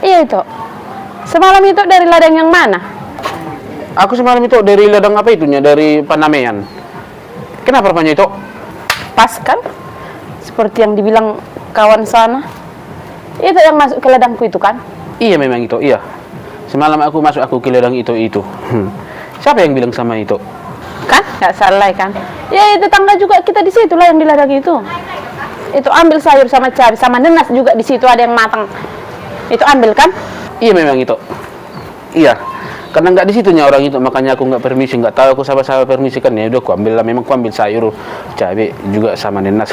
Iya itu. Semalam itu dari ladang yang mana? Aku semalam itu dari ladang apa itunya, dari Panamean. Kenapa rupanya itu? Pas kan? Seperti yang dibilang kawan sana. Itu yang masuk ke ladangku itu kan? Iya memang itu, iya. Semalam aku masuk ke ladang itu. Siapa yang bilang sama itu? Kan? Nggak salah kan? Ya itu tetangga juga kita di situ lah yang di ladang itu. Itu ambil sayur sama cabai sama nenas juga di situ ada yang matang. Itu ambil kan? Iya memang itu. Iya. Karena nggak di situnya orang itu, makanya aku nggak permisi, nggak tahu aku sama permisi kan ya udah aku ambil lah, memang aku ambil sayur, cabai juga sama nenas.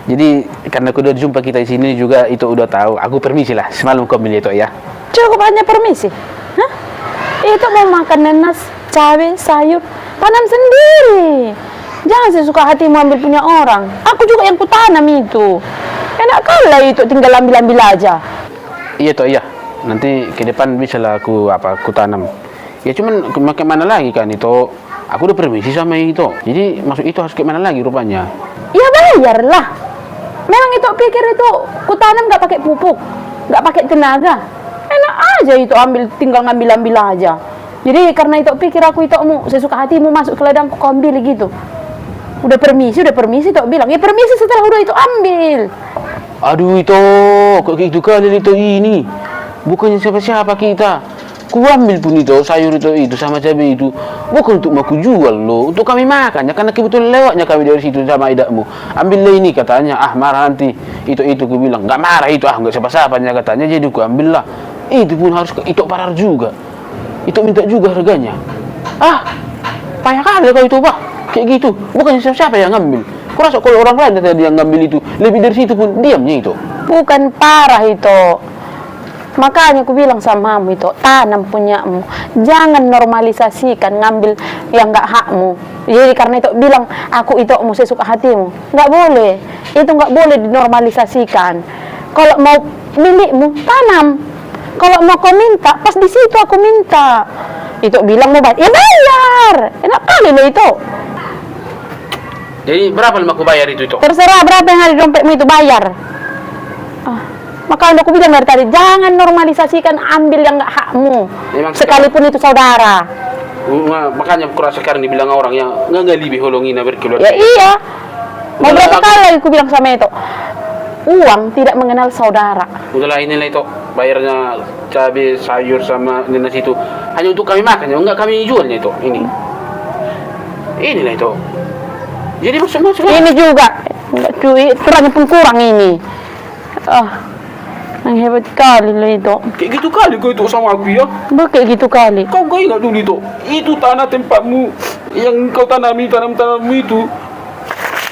Jadi karena aku udah jumpa kita di sini juga itu udah tahu, aku permisi lah semalam aku ambil itu ya. Cukup hanya permisi. Hah? Itu mau makan nenas, cabai, sayur, tanam sendiri. Jangan sesuka hatimu ambil punya orang. Aku juga yang kutanam itu. Enak kali itu tinggal ambil aja. Iya toh iya. Nanti ke depan bisa lah aku tanam. Ya cuman mana lagi kan itu, aku udah permisi sama itu. Jadi masuk itu harus ke mana lagi rupanya? Ya bayarlah. Memang itu pikir itu kutanam nggak pakai pupuk, nggak pakai tenaga. Enak aja itu tinggal ngambil aja. Jadi karena itu pikir aku itu mau sesuka hatimu masuk ke ladangku kau ambil gitu. Udah permisi tuh bilang. Ya permisi setelah udah itu ambil. Aduh itu, kok gitu kali itu ini. Bukannya siapa-siapa kita. Ku ambil pun itu sayur itu sama cabai itu bukan untuk mau ku jual loh, untuk kami makan ya, karena kebetulan lewatnya kami dari situ sama idakmu. Ambillah ini katanya, marah nanti. Itu ku bilang, nggak marah itu, nggak siapa-siapanya katanya, jadi ku ambillah. Itu pun harus itu parar juga. Itu minta juga harganya. Payah kali kau itu, Pak. Kayak gitu, bukannya siapa-siapa yang ngambil. Ku rasa kalau orang lain tadi yang ngambil itu, lebih dari situ pun diamnya itu. Bukan parah itu. Makanya aku bilang sama kamu itu, tanam punyamu. Jangan normalisasikan ngambil yang nggak hakmu. Jadi karena itu bilang, aku itu mau sesuka hatimu. Nggak boleh. Itu nggak boleh dinormalisasikan. Kalau mau milikmu, tanam. Kalau mau kau minta, pas di situ aku minta. Itu bilang mau bayar, ya bayar. Enak kali loh itu. Jadi berapa lama aku bayar itu? Terserah berapa yang ada di dompetmu itu bayar. Maka aku bilang dari tadi, jangan normalisasikan ambil yang nggak hakmu. Sekalipun itu saudara. Makanya aku rasa sekarang dibilang orang yang nggak lebih holongin berkeluarga. Ya iya. Mau berapa kali aku bilang sama itu? Uang tidak mengenal saudara. Udahlah inilah itu bayarnya cabai, sayur sama nenas itu hanya untuk kami makan, ya enggak kami jualnya itu. Inilah itu. Jadi maksud ini juga enggak cuy, kurangnya pun kurang ini. Yang hebat kali lah itu. Kayak gitu kali kau itu sama aku ya. Kayak gitu kali. Kau gak ingat dulu itu tanah tempatmu yang kau tanammu itu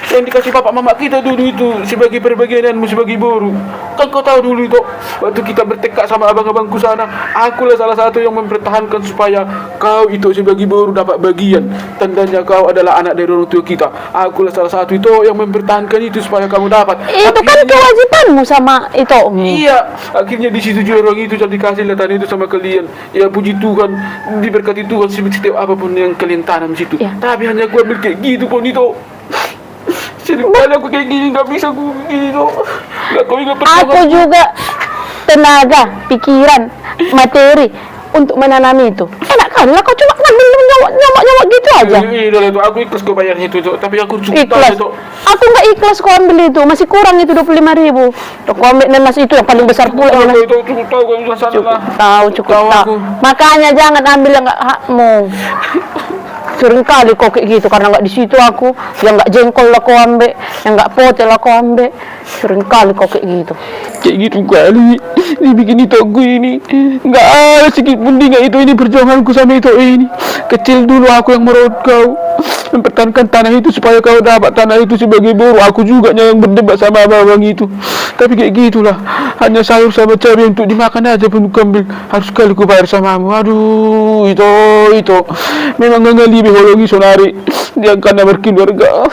yang dikasih bapak mama kita dulu itu sebagai perbagianmu sebagai boru. Kan kau tahu dulu itu waktu kita bertekad sama abang-abangku sana, akulah salah satu yang mempertahankan supaya kau itu sebagai boru dapat bagian. Tandanya kau adalah anak dari orang tua kita. Akulah salah satu itu yang mempertahankan itu supaya kamu dapat. Itu akhirnya, kan kewajibanmu sama itu. Iya, akhirnya di situ juga orang itu jadi kasih tanah itu sama kalian. Ya puji Tuhan, diberkati Tuhan setiap apapun yang kalian tanam di situ. Ya. Tapi hanya gua ambil kayak gitu pun itu. Seringkali aku kayak gini, nggak bisa aku begini tuh. Aku juga tenaga, pikiran, materi untuk menanami itu. Enak kan lah kau cuma ngambil nyamuk gitu aja. Iya itu aku ikhlas kau bayarnya itu, tapi aku cukup ikhlas. Tahu itu. Aku nggak ikhlas kau ambil itu, masih kurang itu 25.000. Kau ambil nenas itu yang paling besar pula. Itu cukup tahu kau udah sana lah. Cukup tahu. Makanya jangan ambil yang nggak hakmu. Sering kali kok kayak gitu karena nggak di situ aku, yang nggak jengkol lah kau ambil, yang nggak potel lah kau ambil. Sering kali kok kayak gitu. Kayak gitu kali dibikin itu aku ini nggak ada sedikit pun ini perjuanganku sama itu ini. Kecil dulu aku yang merawat kau, mempertahankan tanah itu supaya kau dapat tanah itu sebagai boru. Aku juga yang berdebat sama abang-abang itu. Tapi kayak gitulah, hanya sayur sama cabai untuk dimakan aja pun ambil, harus kali ku bayar samamu. Aduh itu memang nggak lebih holongi sonari dia karena berkeluarga.